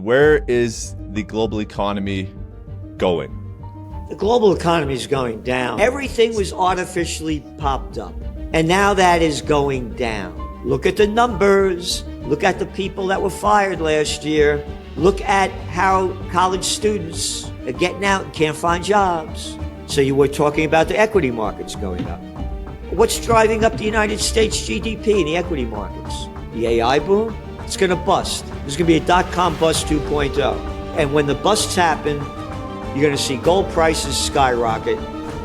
where is the global economy going? The global economy is going down. Everything was artificially popped up, and now that is going down. Look at the numbers. Look at the people that were fired last year. Look at how college students are getting out and can't find jobs. So you were talking about the equity markets going up. What's driving up the United States GDP in the equity markets? The AI boom? It's going to bust. There's going to be a dot-com bust 2.0. And when the busts happen, you're going to see gold prices skyrocket,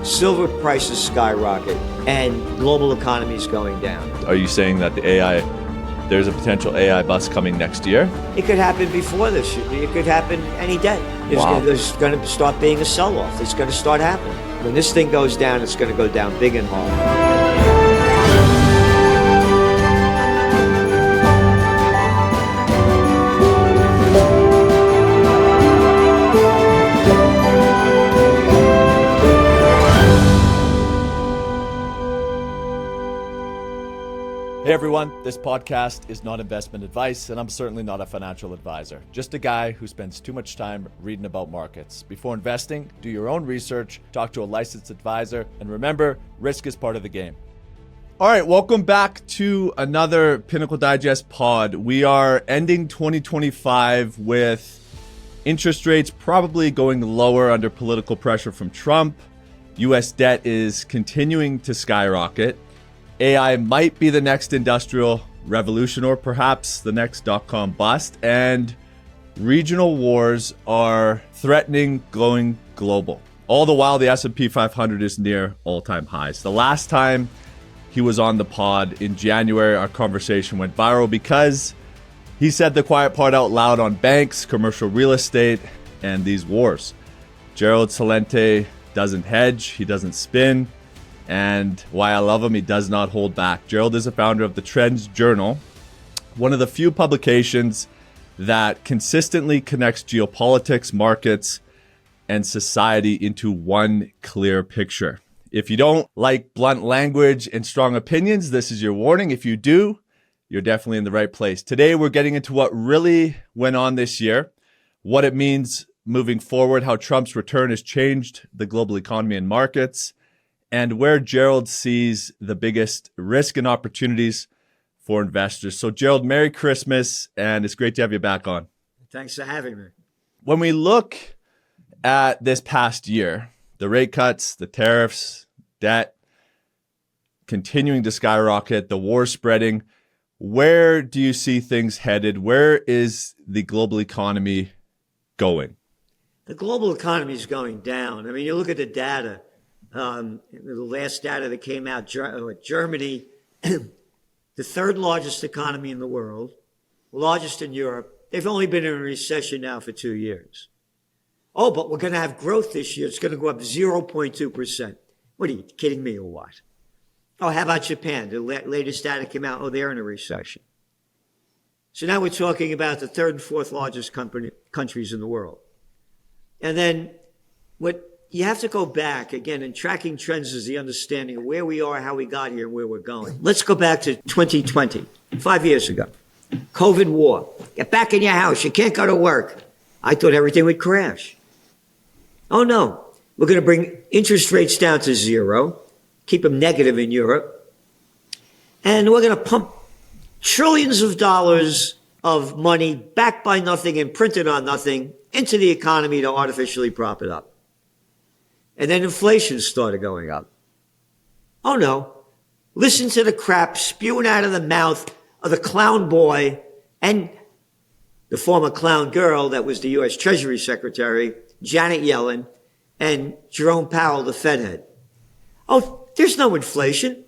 silver prices skyrocket, and global economies going down. Are you saying that there's a potential AI bust coming next year? It could happen before this. It could happen any day. There's going to start being a sell-off. It's going to start happening. When this thing goes down, it's going to go down big and hard. Hey everyone, this podcast is not investment advice, and I'm certainly not a financial advisor. Just a guy who spends too much time reading about markets. Before investing, do your own research, talk to a licensed advisor, and remember, risk is part of the game. All right, welcome back to another Pinnacle Digest pod. We are ending 2025 with interest rates probably going lower under political pressure from Trump. US debt is continuing to skyrocket. AI might be the next industrial revolution or perhaps the next dot-com bust, and regional wars are threatening going global. All the while, the S&P 500 is near all-time highs. The last time he was on the pod in January, our conversation went viral because he said the quiet part out loud on banks, commercial real estate, and these wars. Gerald Celente doesn't hedge, he doesn't spin. And why I love him, he does not hold back. Gerald is a founder of the Trends Journal, one of the few publications that consistently connects geopolitics, markets, and society into one clear picture. If you don't like blunt language and strong opinions, this is your warning. If you do, you're definitely in the right place. Today, we're getting into what really went on this year, what it means moving forward, how Trump's return has changed the global economy and markets, and where Gerald sees the biggest risk and opportunities for investors. So Gerald, Merry Christmas, and it's great to have you back on. Thanks for having me. When we look at this past year, the rate cuts, the tariffs, debt continuing to skyrocket, the war spreading, where do you see things headed? Where is the global economy going? The global economy is going down. I mean, you look at the data. The last data that came out, Germany, the third largest economy in the world, largest in Europe. They've only been in a recession now for 2 years. Oh, but we're going to have growth this year. It's going to go up 0.2%. What are you kidding me or what? Oh, how about Japan? The latest data came out. Oh, they're in a recession. So now we're talking about the third and fourth largest countries in the world. And then you have to go back again, and tracking trends is the understanding of where we are, how we got here, and where we're going. Let's go back to 2020, 5 years ago. COVID war. Get back in your house. You can't go to work. I thought everything would crash. Oh, no. We're going to bring interest rates down to zero, keep them negative in Europe, and we're going to pump trillions of dollars of money backed by nothing and printed on nothing into the economy to artificially prop it up. And then inflation started going up. Oh no. Listen to the crap spewing out of the mouth of the clown boy and the former clown girl that was the U.S. Treasury Secretary, Janet Yellen, and Jerome Powell, the Fed head. Oh, there's no inflation.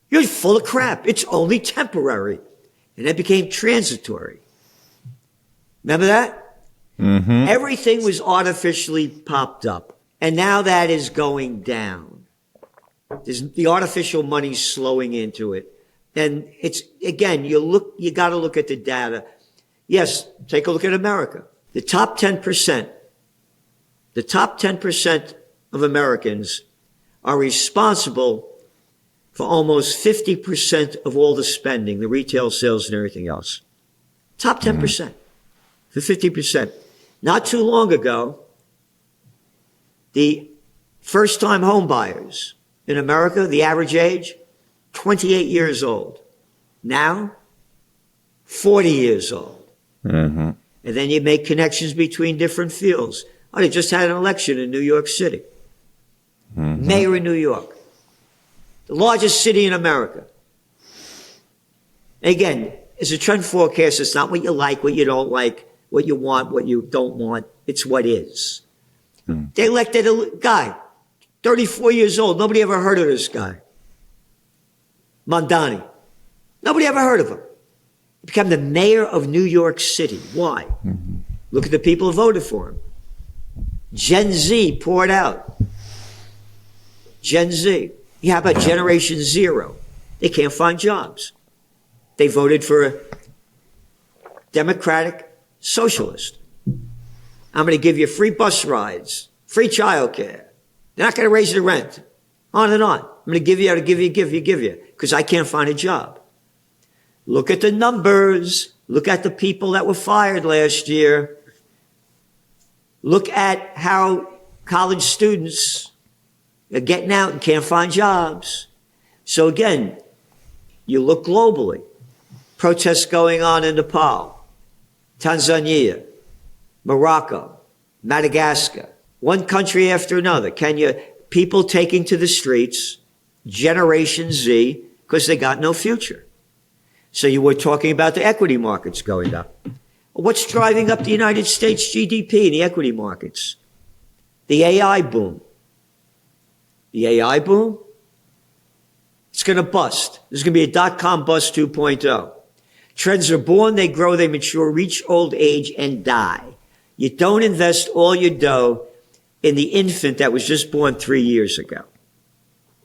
You're full of crap. It's only temporary. And it became transitory. Remember that? Mm-hmm. Everything was artificially popped up. And now that is going down. The artificial money's slowing into it. And it's, again, you got to look at the data. Yes, take a look at America. The top 10% of Americans are responsible for almost 50% of all the spending, the retail sales and everything else. Top 10%. for 50%. Not too long ago, the first-time home buyers in America, the average age, 28 years old. Now, 40 years old. Mm-hmm. And then you make connections between different fields. Oh, they just had an election in New York City. Mm-hmm. Mayor of New York. The largest city in America. Again, as a trend forecast, it's not what you like, what you don't like, what you want, what you don't want. It's what is. Mm. They elected a guy, 34 years old. Nobody ever heard of this guy. Mondani. Nobody ever heard of him. He became the mayor of New York City. Why? Mm-hmm. Look at the people who voted for him. Gen Z poured out. Gen Z. How about Generation Zero? They can't find jobs. They voted for a Democratic Socialist. I'm going to give you free bus rides, free childcare. They're not going to raise the rent. On and on. I'm going to give you, because I can't find a job. Look at the numbers. Look at the people that were fired last year. Look at how college students are getting out and can't find jobs. So again, you look globally. Protests going on in Nepal, Tanzania, Morocco, Madagascar, one country after another. People taking to the streets, Generation Z, because they got no future. So you were talking about the equity markets going up. What's driving up the United States GDP in the equity markets? The AI boom. The AI boom? It's going to bust. There's going to be a dot-com bust 2.0. Trends are born, they grow, they mature, reach old age, and die. You don't invest all your dough in the infant that was just born 3 years ago.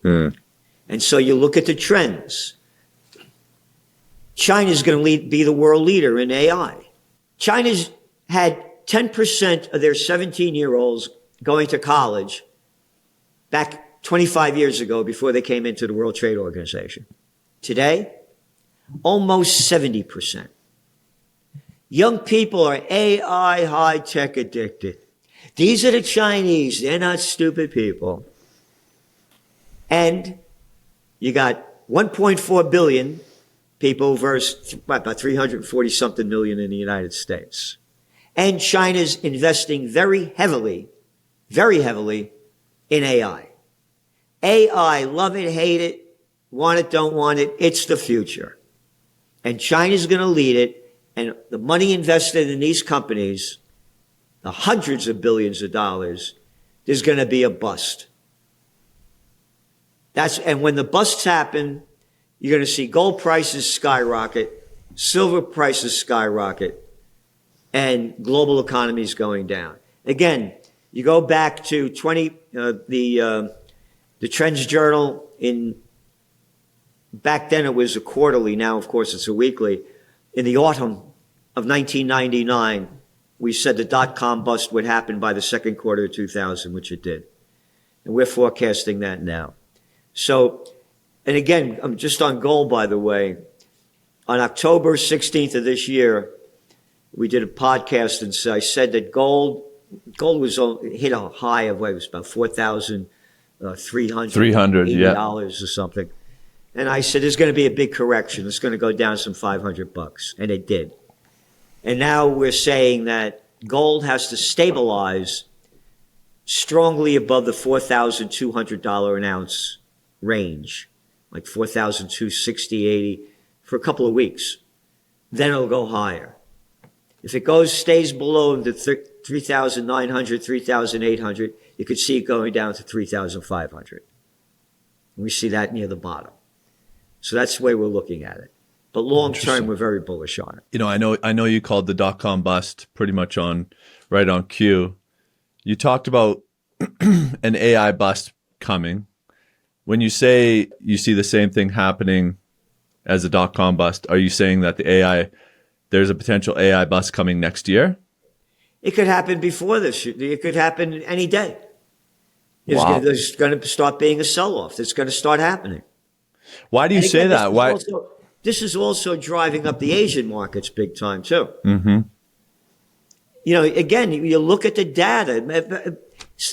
Mm. And so you look at the trends. China's going to be the world leader in AI. China's had 10% of their 17-year-olds going to college back 25 years ago before they came into the World Trade Organization. Today, almost 70%. Young people are AI high-tech addicted. These are the Chinese. They're not stupid people. And you got 1.4 billion people versus about 340-something million in the United States. And China's investing very heavily in AI. AI, love it, hate it, want it, don't want it, it's the future. And China's going to lead it, and the money invested in these companies, the hundreds of billions of dollars, there's going to be a bust. And when the busts happen, you're going to see gold prices skyrocket, silver prices skyrocket, and global economies going down. Again, you go back to the Trends Journal back then it was a quarterly, now of course it's a weekly. In the autumn of 1999, we said the dot-com bust would happen by the second quarter of 2000, which it did. And we're forecasting that now. So, and again, I'm just on gold, by the way. On October 16th of this year, we did a podcast, and so I said that gold hit a high of what it was about $4,380 or something. And I said, there's going to be a big correction. It's going to go down some $500. And it did. And now we're saying that gold has to stabilize strongly above the $4,200 an ounce range, like $4,260, 80 for a couple of weeks. Then it'll go higher. If it stays below the 3,900, 3,800, you could see it going down to 3,500. We see that near the bottom. So that's the way we're looking at it. But long term, we're very bullish on it. You know, I know you called the dot-com bust pretty much right on cue. You talked about an AI bust coming. When you say you see the same thing happening as a dot-com bust, are you saying that there's a potential AI bust coming next year? It could happen before this. It could happen any day. Wow. There's going to start being a sell-off. It's going to start happening. Why do you say that? Why? This is also driving up the Asian markets big time too. Mm-hmm. again, you look at the data.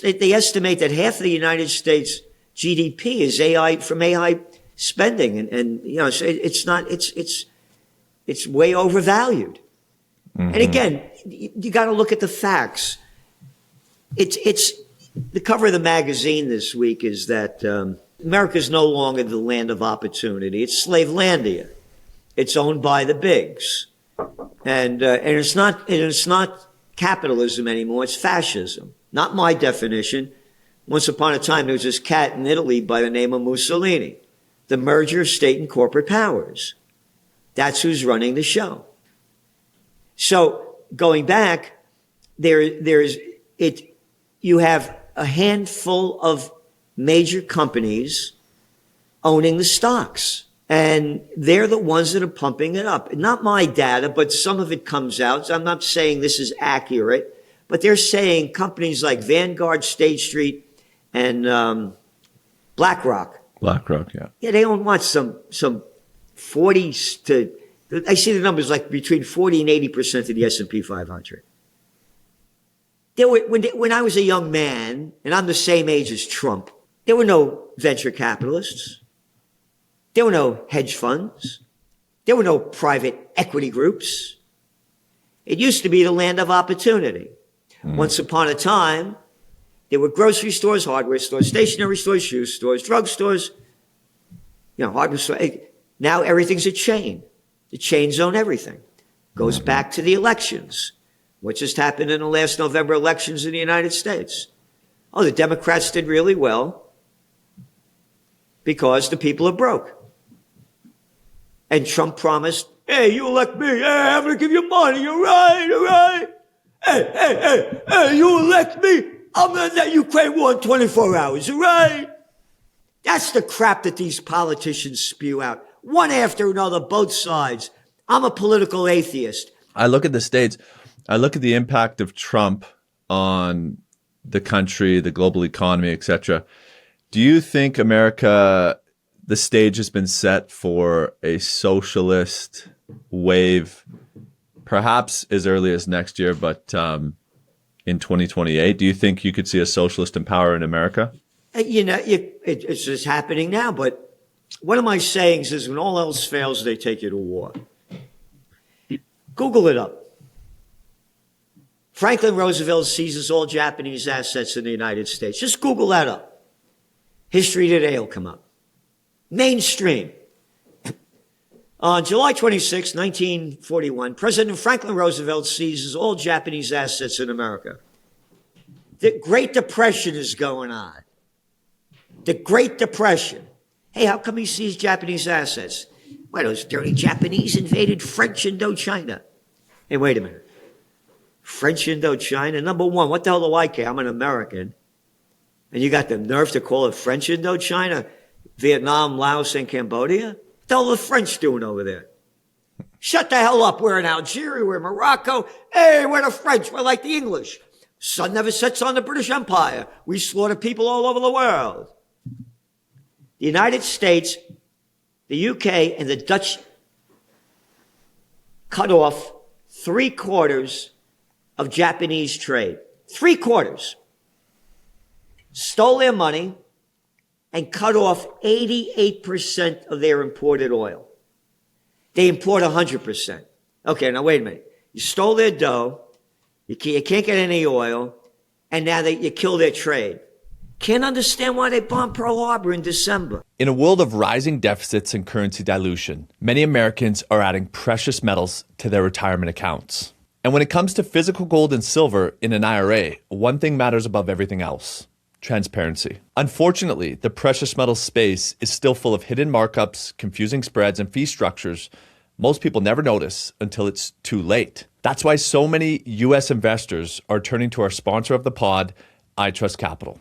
They estimate that half of the United States GDP is from AI spending, and so it's way overvalued. And again, you got to look at the facts. It's the cover of the magazine this week is that America is no longer the land of opportunity. It's Slavelandia. It's owned by the bigs, and it's not capitalism anymore. It's fascism. Not my definition. Once upon a time, there was this cat in Italy by the name of Mussolini. The merger of state and corporate powers. That's who's running the show. So going back, you have a handful of major companies owning the stocks. And they're the ones that are pumping it up. Not my data, but some of it comes out. So I'm not saying this is accurate, but they're saying companies like Vanguard, State Street, and BlackRock. BlackRock, yeah. Yeah, they own what? Some 40 to, I see the numbers like between 40 and 80% of the S&P 500. When I was a young man, and I'm the same age as Trump, there were no venture capitalists. There were no hedge funds. There were no private equity groups. It used to be the land of opportunity. Once upon a time, there were grocery stores, hardware stores, stationery stores, shoe stores, drug stores, hardware stores. Now everything's a chain. The chains own everything. Goes back to the elections. What just happened in the last November elections in the United States? Oh, the Democrats did really well because the people are broke. And Trump promised, hey, you elect me. Hey, I'm going to give you money. All right. Hey, you elect me. I'm going to let Ukraine war in 24 hours. All right. That's the crap that these politicians spew out. One after another, both sides. I'm a political atheist. I look at the States. I look at the impact of Trump on the country, the global economy, etc. Do you think America, the stage has been set for a socialist wave, perhaps as early as next year, but in 2028? Do you think you could see a socialist in power in America? It's just happening now. But one of my sayings is when all else fails, they take you to war. Google it up. Franklin Roosevelt seizes all Japanese assets in the United States. Just Google that up. History Today will come up. Mainstream. On July 26, 1941, President Franklin Roosevelt seizes all Japanese assets in America. The Great Depression is going on. The Great Depression. Hey, how come he seized Japanese assets? Why, those dirty Japanese invaded French Indochina. Hey, wait a minute. French Indochina? Number one, what the hell do I care? I'm an American. And you got the nerve to call it French Indochina? Vietnam, Laos, and Cambodia? What the hell are the French doing over there? Shut the hell up. We're in Algeria. We're in Morocco. Hey, we're the French. We're like the English. Sun never sets on the British Empire. We slaughter people all over the world. The United States, the UK, and the Dutch cut off 3/4 of Japanese trade. 3/4. Stole their money and cut off 88% of their imported oil. They import 100%. Okay, now wait a minute. You stole their dough. You can't get any oil. And now you kill their trade. Can't understand why they bombed Pearl Harbor in December. In a world of rising deficits and currency dilution, many Americans are adding precious metals to their retirement accounts. And when it comes to physical gold and silver in an IRA, one thing matters above everything else: transparency. Unfortunately, the precious metals space is still full of hidden markups, confusing spreads, and fee structures most people never notice until it's too late. That's why so many U.S. investors are turning to our sponsor of the pod, iTrustCapital.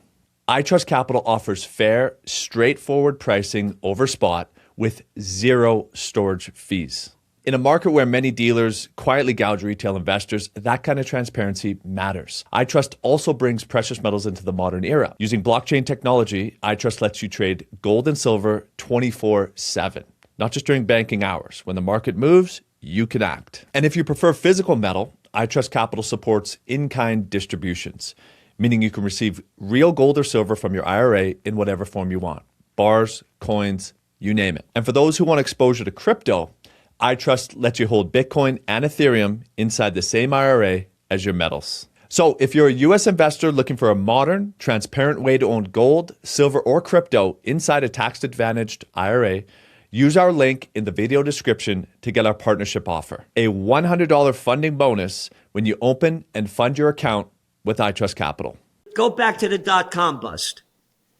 iTrustCapital offers fair, straightforward pricing over spot with zero storage fees. In a market where many dealers quietly gouge retail investors, that kind of transparency matters. iTrust also brings precious metals into the modern era. Using blockchain technology, iTrust lets you trade gold and silver 24/7, not just during banking hours. When the market moves, you can act. And if you prefer physical metal, iTrustCapital supports in-kind distributions, meaning you can receive real gold or silver from your IRA in whatever form you want. Bars, coins, you name it. And for those who want exposure to crypto, iTrust lets you hold Bitcoin and Ethereum inside the same IRA as your metals. So if you're a US investor looking for a modern, transparent way to own gold, silver, or crypto inside a tax-advantaged IRA, use our link in the video description to get our partnership offer. A $100 funding bonus when you open and fund your account with iTrustCapital. Go back to the dot-com bust.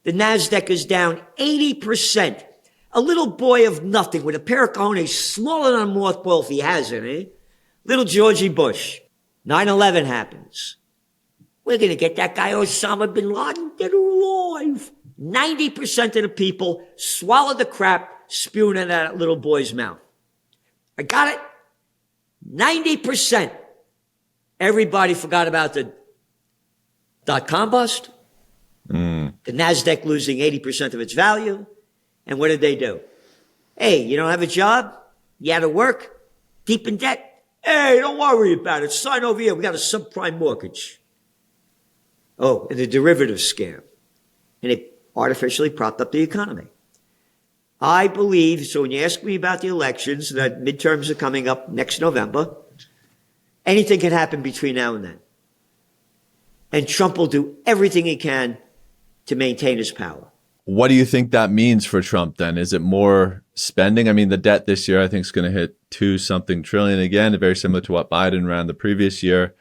The NASDAQ is down 80%. A little boy of nothing with a pair of cojones smaller than a mothball if he has any. Little Georgie Bush. 9/11 happens. We're going to get that guy Osama bin Laden dead or alive. 90% of the people swallowed the crap spewing in that little boy's mouth. I got it? 90%. Everybody forgot about the dot-com bust. The NASDAQ losing 80% of its value. And what did they do? Hey, you don't have a job? You out of work? Deep in debt? Hey, don't worry about it. Sign over here. We got a subprime mortgage. Oh, and the derivative scam. And it artificially propped up the economy. I believe, so when you ask me about the elections, that midterms are coming up next November, anything can happen between now and then. And Trump will do everything he can to maintain his power. What do you think that means for Trump then? Is it more spending? I mean, the debt this year I think is going to hit 2-something trillion again, very similar to what Biden ran the previous year.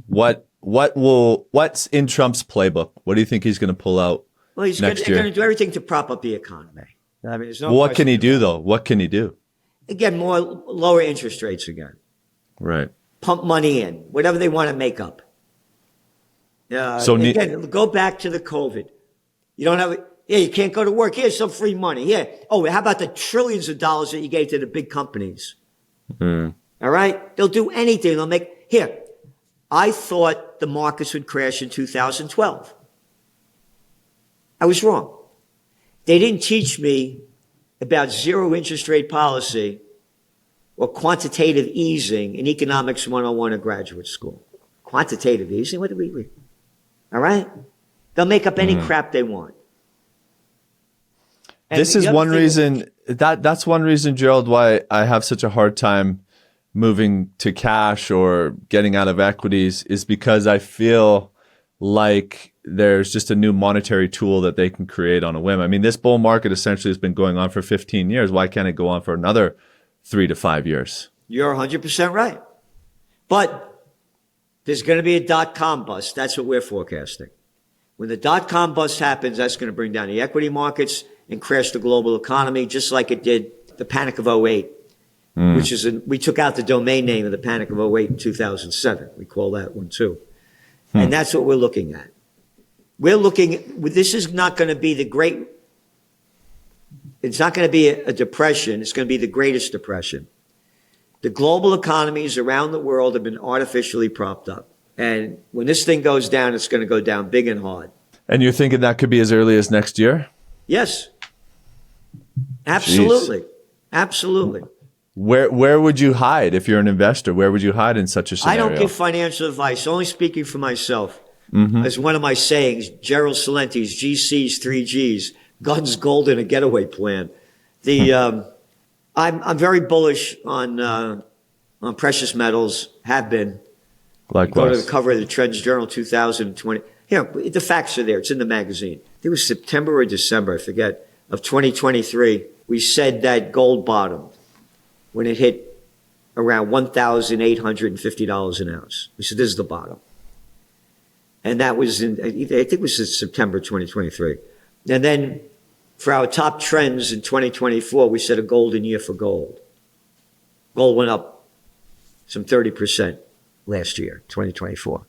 What's in Trump's playbook? What do you think he's going to pull out next year? He's going to do everything to prop up the economy. I mean, there's no what can he do though? What can he do? Again, lower interest rates again. Right. Pump money in, whatever they want to make up. Again, go back to the COVID. You don't have you can't go to work. Here's some free money. Yeah. Oh, how about the trillions of dollars that you gave to the big companies? All right? They'll do anything. They'll make, here, I thought the markets would crash in 2012. I was wrong. They didn't teach me about zero interest rate policy or quantitative easing in economics 101 at graduate school. Quantitative easing? What do we read? All right? They'll make up any crap they want. And this is one reason that's one reason, Gerald, why I have such a hard time moving to cash or getting out of equities is because I feel like there's just a new monetary tool that they can create on a whim. I mean, this bull market essentially has been going on for 15 years. Why can't it go on for another 3 to 5 years? You're 100% right. But there's going to be a dot-com bust. That's what we're forecasting. When the dot-com bust happens, that's going to bring down the equity markets and crash the global economy, just like it did the Panic of '08, which is we took out the domain name of the Panic of '08 in 2007. We call that one too. And that's what we're looking at. This is not going to be it's not going to be a depression. It's going to be the greatest depression. The global economies around the world have been artificially propped up. And when this thing goes down, it's going to go down big and hard. And you're thinking that could be as early as next year? Yes. Absolutely. Jeez. Absolutely. Where would you hide if you're an investor? Where would you hide in such a scenario? I don't give financial advice, only speaking for myself. As one of my sayings, Gerald Celente's GC's 3Gs, guns, gold, and a getaway plan. I'm very bullish on precious metals, have been. Likewise. Go to the cover of the Trends Journal 2020. Here, the facts are there. It's in the magazine. I think it was September or December, I forget, of 2023. We said that gold bottomed when it hit around $1,850 an ounce. We said, this is the bottom. And that was I think it was in September 2023. And then for our top trends in 2024, we said a golden year for gold. Gold went up some 30% last year, 2024.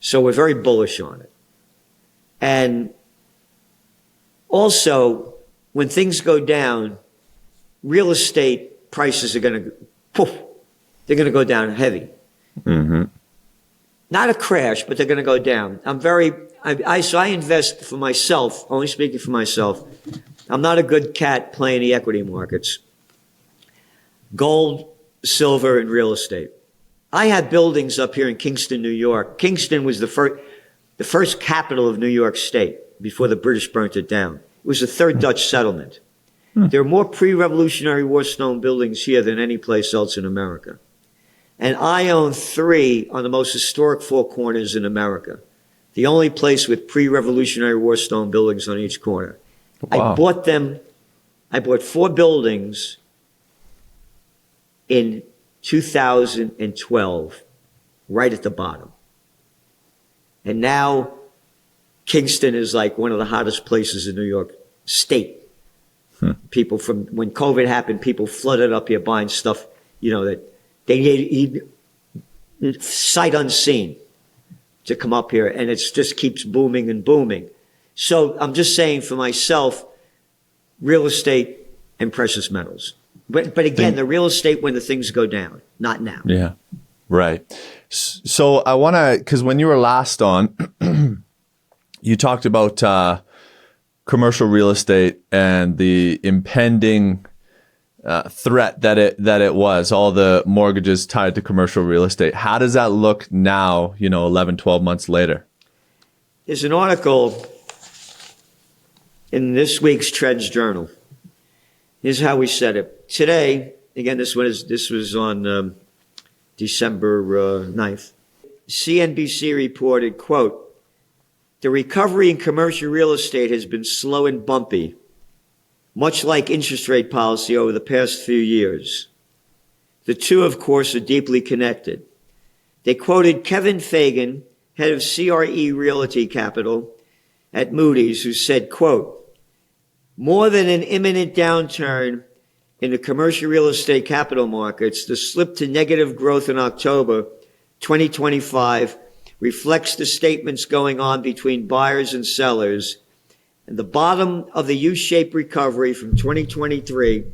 So we're very bullish on it. And also, when things go down, real estate prices are going to, they're going to go down heavy. Not a crash, but they're going to go down. So I invest for myself, only speaking for myself. I'm not a good cat playing the equity markets. Gold, silver, and real estate. I have buildings up here in Kingston, New York. Kingston was the first capital of New York State before the British burnt it down. It was the third Dutch settlement. There are more pre-Revolutionary War stone buildings here than any place else in America. And I own 3 on the most historic 4 corners in America. The only place with pre-Revolutionary War stone buildings on each corner. Wow. I bought 4 buildings in 2012, right at the bottom. And now Kingston is like one of the hottest places in New York State. People from, when COVID happened, people flooded up here buying stuff, that they need sight unseen to come up here. And it just keeps booming and booming. So I'm just saying for myself, real estate and precious metals. But again, the real estate when the things go down, not now. Yeah, right. So I want to, because when you were last on, you talked about commercial real estate and the impending threat that it was, all the mortgages tied to commercial real estate. How does that look now, 11, 12 months later? There's an article in this week's Trends Journal. Here's how we said it. Today, again, this was on December 9th. CNBC reported, quote, "The recovery in commercial real estate has been slow and bumpy, much like interest rate policy over the past few years. The two, of course, are deeply connected." They quoted Kevin Fagan, head of CRE Realty Capital at Moody's, who said, quote, "More than an imminent downturn in the commercial real estate capital markets, the slip to negative growth in October 2025 reflects the statements going on between buyers and sellers. And the bottom of the U-shaped recovery from 2023,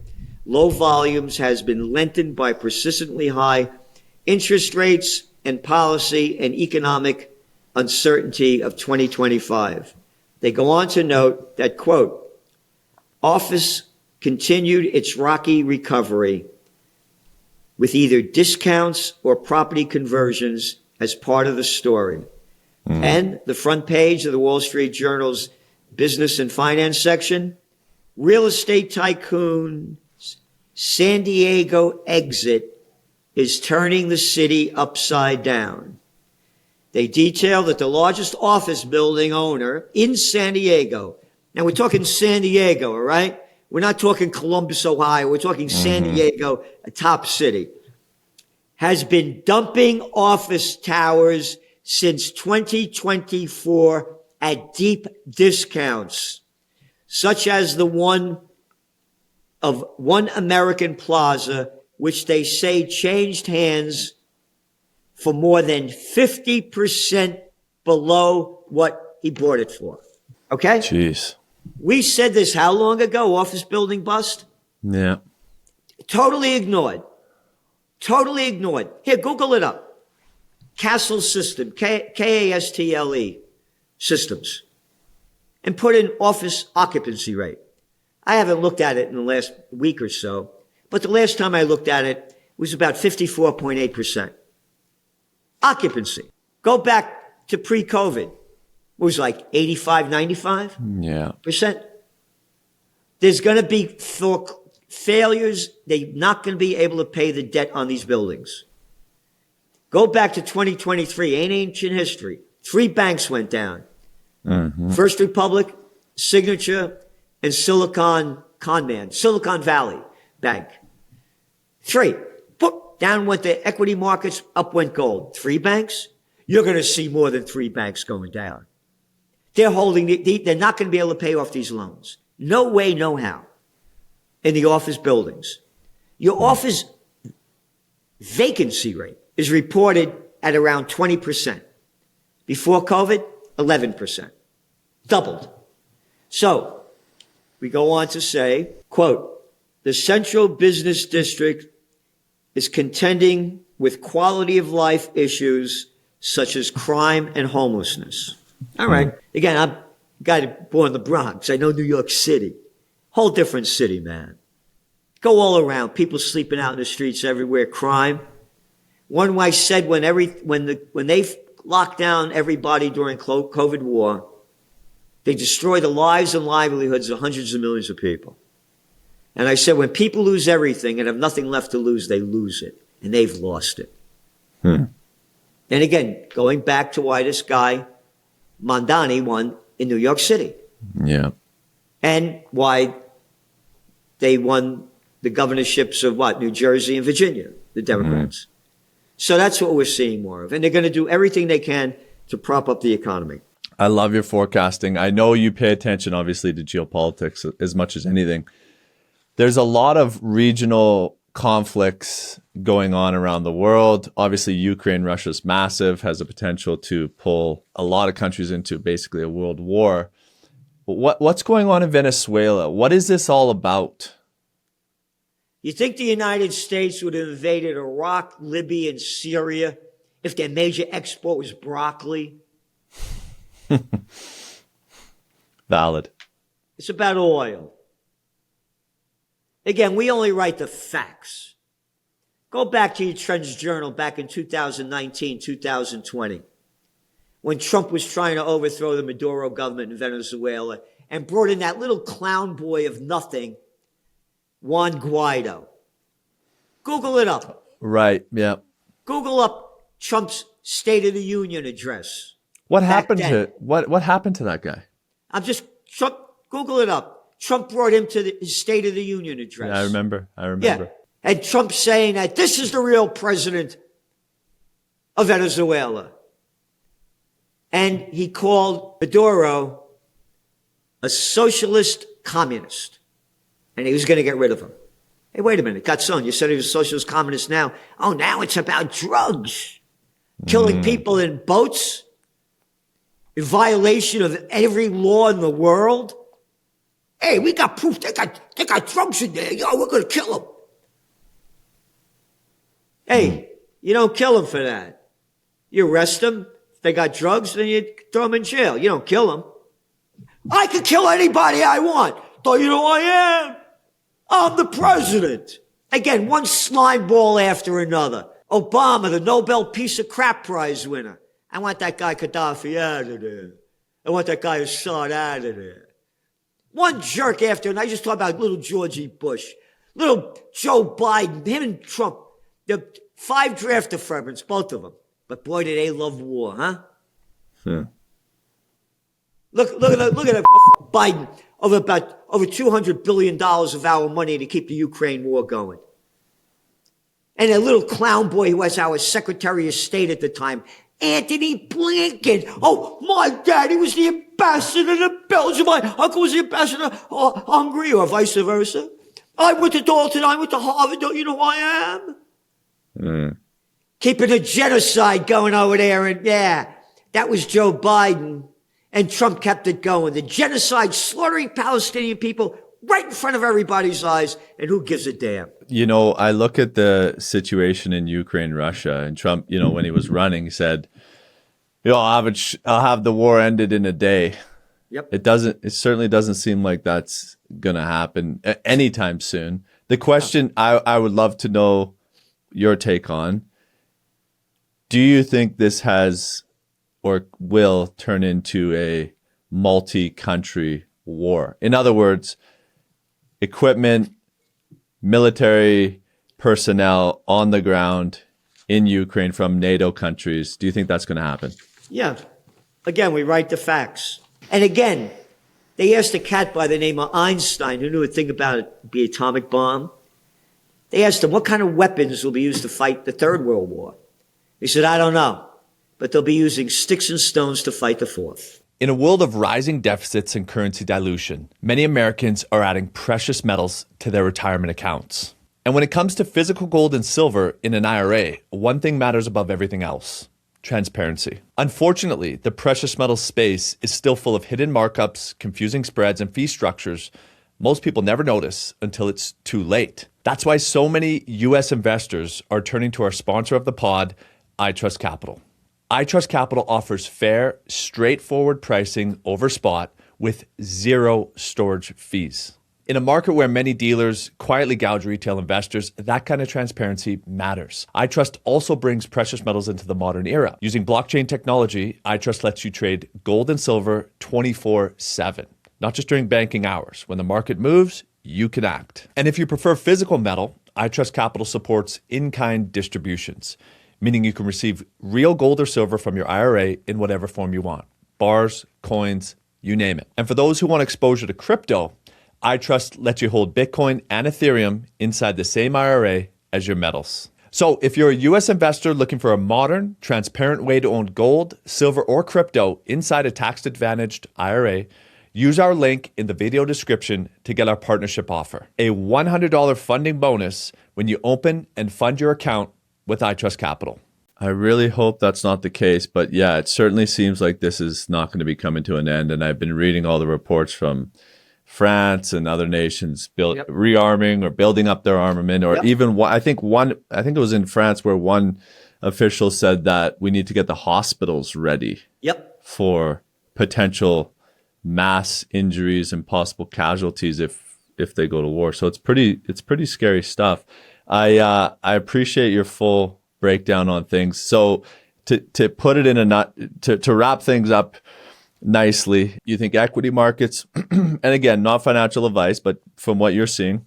low volumes, has been lengthened by persistently high interest rates and policy and economic uncertainty of 2025. They go on to note that, quote, "Office continued its rocky recovery with either discounts or property conversions as part of the story." And the front page of the Wall Street Journal's business and finance section, real estate tycoon's San Diego exit is turning the city upside down. They detail that the largest office building owner in San Diego, now we're talking San Diego, all right? We're not talking Columbus, Ohio. We're talking San Diego, a top city, has been dumping office towers since 2024 at deep discounts, such as the one of One American Plaza, which they say changed hands for more than 50% below what he bought it for. Okay? Jeez. We said this how long ago? Office building bust? Yeah. Totally ignored. Totally ignored. Here, Google it up. Castle System, Kastle Systems, and put in office occupancy rate. I haven't looked at it in the last week or so, but the last time I looked at it was about 54.8%. Occupancy. Go back to pre-COVID. It was like 85, 95%. Yeah. There's going to be failures. They're not going to be able to pay the debt on these buildings. Go back to 2023, ancient history. 3 banks went down. First Republic, Signature, and Silicon Valley Bank. 3. Down went the equity markets, up went gold. 3 banks? You're going to see more than 3 banks going down. They're not going to be able to pay off these loans. No way, no how. In the office buildings. Your office vacancy rate is reported at around 20%. Before COVID, 11%. Doubled. So, we go on to say, quote, "The central business district is contending with quality of life issues such as crime and homelessness." All right. Again, I'm a guy born in the Bronx. I know New York City. Whole different city, man. Go all around. People sleeping out in the streets everywhere. Crime. One wife said when they locked down everybody during COVID war, they destroyed the lives and livelihoods of hundreds of millions of people. And I said, when people lose everything and have nothing left to lose, they lose it. And they've lost it. And again, going back to why this guy, Mondani, won in New York City. Yeah. And why they won the governorships of New Jersey and Virginia, the Democrats. So that's what we're seeing more of. And they're going to do everything they can to prop up the economy. I love your forecasting. I know you pay attention, obviously, to geopolitics as much as anything. There's a lot of regional conflicts going on around the world. Obviously, Ukraine, Russia's massive, has the potential to pull a lot of countries into basically a world war. What's going on in Venezuela? What is this all about? You think the United States would have invaded Iraq, Libya, and Syria if their major export was broccoli? Valid. It's about oil. Again, we only write the facts. Go back to your Trends Journal back in 2019, 2020, when Trump was trying to overthrow the Maduro government in Venezuela and brought in that little clown boy of nothing, Juan Guaido. Google it up. Right, yeah. Google up Trump's State of the Union address. What happened to that guy? Google it up. Trump brought him to his State of the Union address. Yeah, I remember. Yeah. And Trump saying that this is the real president of Venezuela. And he called Maduro a socialist communist. And he was going to get rid of him. Hey, wait a minute. Gatson, you said he was a socialist communist now. Oh, now it's about drugs. Killing people in boats. In violation of every law in the world. Hey, we got proof. They got drugs in there. Yo, we're going to kill them. Hey, you don't kill them for that. You arrest them. If they got drugs, then you throw them in jail. You don't kill them. I can kill anybody I want. Don't you know who I am? I'm the president. Again, one slime ball after another. Obama, the Nobel Peace of Crap Prize winner. I want that guy Gaddafi out of there. I want that guy Assad out of there. One jerk after, and I just talk about little Georgie Bush, little Joe Biden, him and Trump. They're 5 draft deferments, both of them. But boy, do they love war, huh? Yeah. Look at that Biden over $200 billion of our money to keep the Ukraine war going. And a little clown boy who was our Secretary of State at the time, Anthony Blinken. Oh, my daddy was the ambassador to Belgium. My uncle was the ambassador to Hungary, or vice versa. I went to Dalton. I went to Harvard. Don't you know who I am? Keeping a genocide going over there. And yeah, that was Joe Biden. And Trump kept it going. The genocide, slaughtering Palestinian people right in front of everybody's eyes. And who gives a damn? You know, I look at the situation in Ukraine, Russia, and Trump, you know, when he was running, he said, you know, I'll have the war ended in a day. Yep. It certainly doesn't seem like that's going to happen anytime soon. The question I would love to know your take on, do you think this has or will turn into a multi-country war? In other words, equipment, military personnel on the ground in Ukraine from NATO countries. Do you think that's going to happen? Yeah. Again, we write the facts. And again, they asked a cat by the name of Einstein, who knew a thing about the atomic bomb. They asked him, what kind of weapons will be used to fight the Third World War? He said, I don't know, but they'll be using sticks and stones to fight the fourth. In a world of rising deficits and currency dilution, many Americans are adding precious metals to their retirement accounts. And when it comes to physical gold and silver in an IRA, one thing matters above everything else: transparency. Unfortunately, the precious metals space is still full of hidden markups, confusing spreads, and fee structures most people never notice until it's too late. That's why so many U.S. investors are turning to our sponsor of the pod, iTrustCapital. iTrustCapital offers fair, straightforward pricing over spot with zero storage fees. In a market where many dealers quietly gouge retail investors, that kind of transparency matters. iTrust also brings precious metals into the modern era. Using blockchain technology, iTrust lets you trade gold and silver 24/7, not just during banking hours. When the market moves, you can act. And if you prefer physical metal, iTrustCapital supports in-kind distributions, meaning you can receive real gold or silver from your IRA in whatever form you want. Bars, coins, you name it. And for those who want exposure to crypto, iTrust lets you hold Bitcoin and Ethereum inside the same IRA as your metals. So if you're a US investor looking for a modern, transparent way to own gold, silver, or crypto inside a tax-advantaged IRA, use our link in the video description to get our partnership offer. A $100 funding bonus when you open and fund your account with iTrustCapital. I really hope that's not the case, but yeah, it certainly seems like this is not going to be coming to an end. And I've been reading all the reports from France and other nations rearming or building up their armament, or even I think it was in France where one official said that we need to get the hospitals ready for potential mass injuries and possible casualties if they go to war. So it's pretty scary stuff. I appreciate your full breakdown on things. So to put it in a nut, to wrap things up nicely, you think equity markets, and again, not financial advice, but from what you're seeing,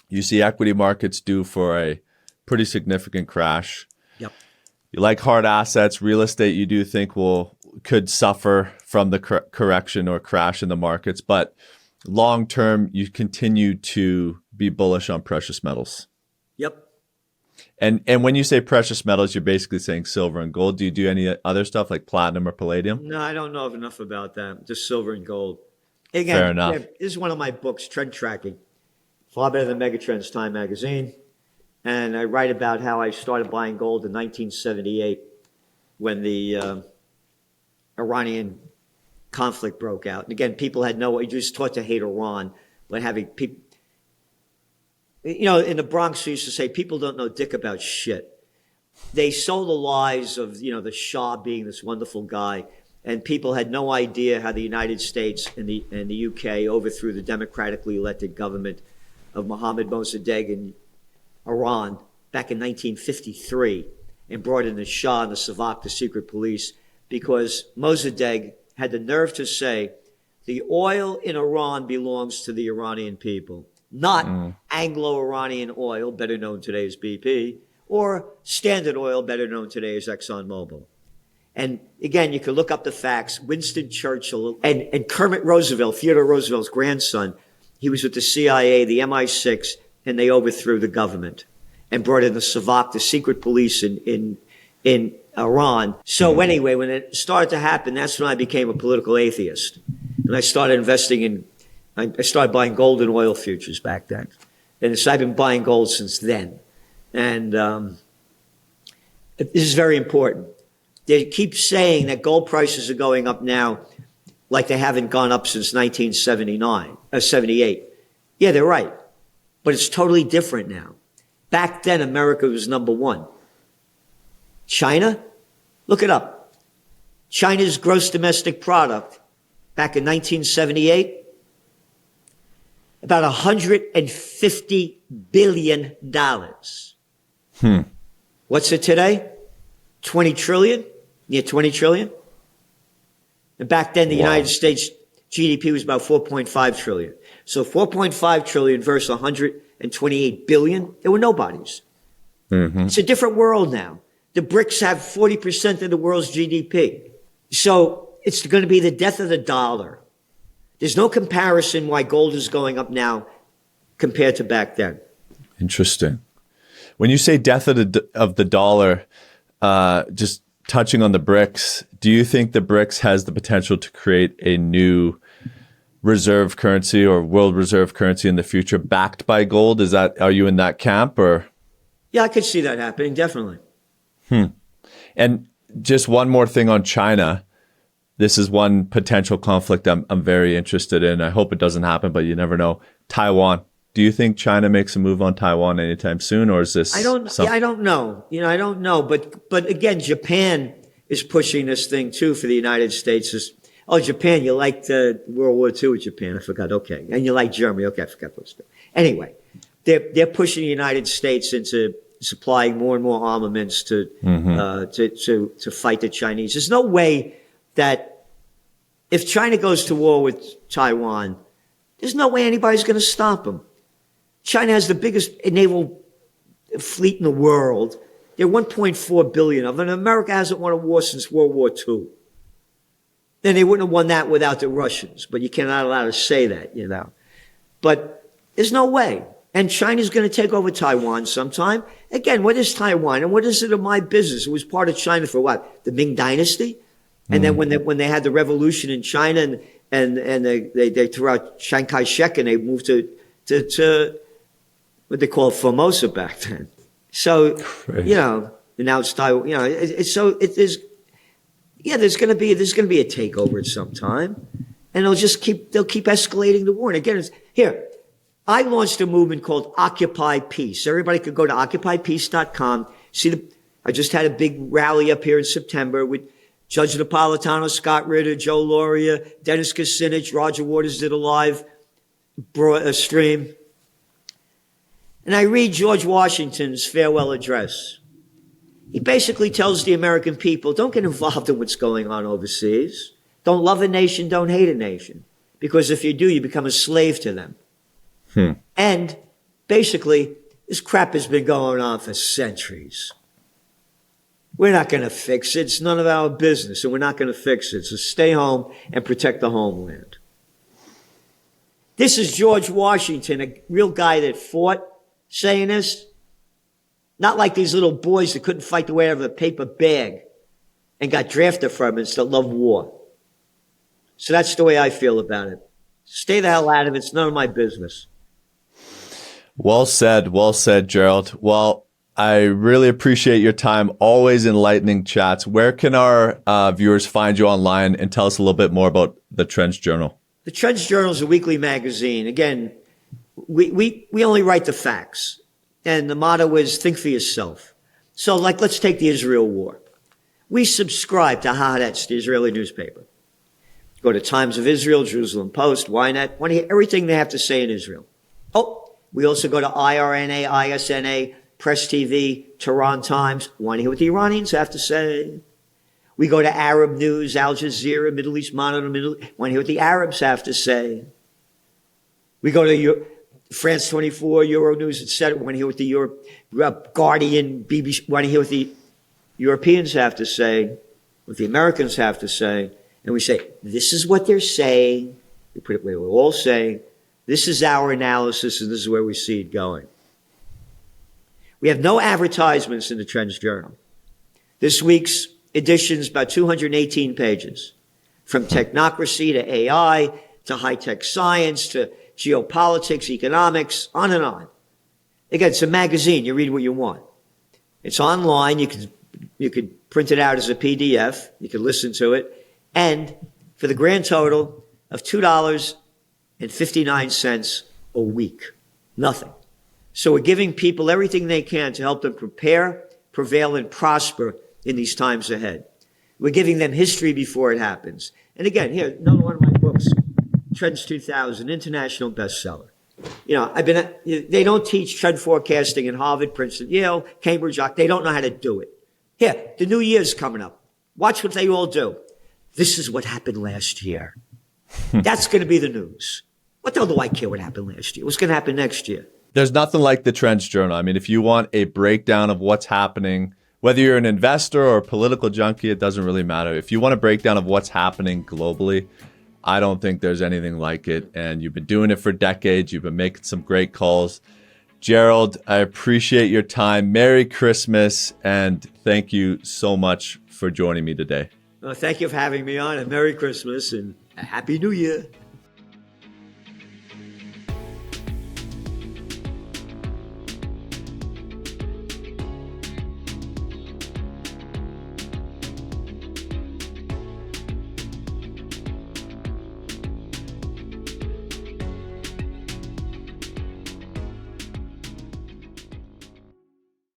you see equity markets due for a pretty significant crash. Yep. You like hard assets, real estate, you do think could suffer from the correction or crash in the markets, but long term, you continue to be bullish on precious metals. Yep. And when you say precious metals, you're basically saying silver and gold. Do you do any other stuff like platinum or palladium? No, I don't know enough about that. Just silver and gold. Again, fair enough. This is one of my books, Trend Tracking. Far better than Megatrends, Time Magazine. And I write about how I started buying gold in 1978 when the Iranian conflict broke out. And again, people had you just taught to hate Iran, but having people, in the Bronx, we used to say, people don't know dick about shit. They sold the lies of, the Shah being this wonderful guy, and people had no idea how the United States and the UK overthrew the democratically elected government of Mohammad Mossadegh in Iran back in 1953 and brought in the Shah and the Savak, the secret police, because Mossadegh had the nerve to say, the oil in Iran belongs to the Iranian people. Not Anglo-Iranian oil, better known today as BP, or Standard Oil, better known today as ExxonMobil. And again, you can look up the facts. Winston Churchill and Kermit Roosevelt, Theodore Roosevelt's grandson, he was with the CIA, the MI6, and they overthrew the government and brought in the Savak, the secret police in Iran. So anyway, when it started to happen, that's when I became a political atheist. And I started investing I started buying gold and oil futures back then. And so I've been buying gold since then. And this is very important. They keep saying that gold prices are going up now like they haven't gone up since 78. Yeah, they're right. But it's totally different now. Back then, America was number one. China, look it up. China's gross domestic product back in 1978, about $150 billion. What's it today? 20 trillion? Yeah, 20 trillion. And back then, the United States GDP was about 4.5 trillion. So 4.5 trillion versus 128 billion, there were nobodies. It's a different world now. The BRICS have 40% of the world's GDP. So it's going to be the death of the dollar. There's no comparison why gold is going up now compared to back then. Interesting. When you say death of the dollar, just touching on the BRICS, do you think the BRICS has the potential to create a new reserve currency or world reserve currency in the future backed by gold? Are you in that camp or? Yeah, I could see that happening, definitely. And just one more thing on China. This is one potential conflict I'm very interested in. I hope it doesn't happen, but you never know. Taiwan. Do you think China makes a move on Taiwan anytime soon, or is this? I don't know. I don't know. But again, Japan is pushing this thing too for the United States. Oh, Japan, you liked World War II with Japan. I forgot. Okay. And you like Germany. Okay, I forgot those two. Anyway, they're pushing the United States into supplying more and more armaments to fight the Chinese. There's no way that if China goes to war with Taiwan, there's no way anybody's going to stop them. China has the biggest naval fleet in the world. There are 1.4 billion of them. America hasn't won a war since World War II. Then they wouldn't have won that without the Russians, but you cannot allow to say that, you know. But there's no way. And China's going to take over Taiwan sometime. Again, what is Taiwan? And what is it of my business? It was part of China for what? The Ming Dynasty? And then when they had the revolution in China and they threw out Chiang Kai-shek and they moved to what they call Formosa back then. So, Crazy. you know, now it's Taiwan, you know, there's going to be a takeover at some time, and they'll keep escalating the war. And again, I launched a movement called Occupy Peace. Everybody could go to occupypeace.com. I just had a big rally up here in September with Judge Napolitano, Scott Ritter, Joe Lauria, Dennis Kucinich, Roger Waters did a live stream. And I read George Washington's farewell address. He basically tells the American people, don't get involved in what's going on overseas. Don't love a nation, don't hate a nation. Because if you do, you become a slave to them. And basically, this crap has been going on for centuries. We're not going to fix it. It's none of our business, and we're not going to fix it. So stay home and protect the homeland. This is George Washington, a real guy that fought, saying this. Not like these little boys that couldn't fight their way out of a paper bag and got drafted from it that love war. So that's the way I feel about it. Stay the hell out of it. It's none of my business. Well said, Gerald. Well, I really appreciate your time. Always enlightening chats. Where can our viewers find you online and tell us a little bit more about the Trends Journal? The Trends Journal is a weekly magazine. Again, we only write the facts. And the motto is think for yourself. So let's take the Israel war. We subscribe to Haaretz, the Israeli newspaper. Go to Times of Israel, Jerusalem Post, Ynet. Want to hear everything they have to say in Israel. Oh, we also go to IRNA, ISNA, Press TV, Tehran Times. Want to hear what the Iranians have to say. We go to Arab News, Al Jazeera, Middle East Monitor, want to hear what the Arabs have to say. We go to France 24, Euronews, etc. Want to hear what the Guardian, BBC, want to hear what the Europeans have to say, what the Americans have to say. And we say, this is what they're saying. We put it where we're all saying, this is our analysis and this is where we see it going. We have no advertisements in the Trends Journal. This week's edition is about 218 pages, from technocracy to AI to high-tech science to geopolitics, economics, on and on. Again, it's a magazine. You read what you want. It's online. You could print it out as a PDF. You could listen to it. And for the grand total of $2.59 a week. Nothing. So we're giving people everything they can to help them prepare, prevail, and prosper in these times ahead. We're giving them history before it happens. And again, here, another one of my books, Trends 2000, international bestseller. You know, they don't teach trend forecasting in Harvard, Princeton, Yale, Cambridge. They don't know how to do it. Here, the new year's coming up. Watch what they all do. This is what happened last year. That's going to be the news. What the hell do I care what happened last year? What's going to happen next year? There's nothing like the Trends Journal. I mean, if you want a breakdown of what's happening, whether you're an investor or a political junkie, it doesn't really matter. If you want a breakdown of what's happening globally, I don't think there's anything like it. And you've been doing it for decades. You've been making some great calls. Gerald, I appreciate your time. Merry Christmas. And thank you so much for joining me today. Thank you for having me on, and Merry Christmas and a Happy New Year.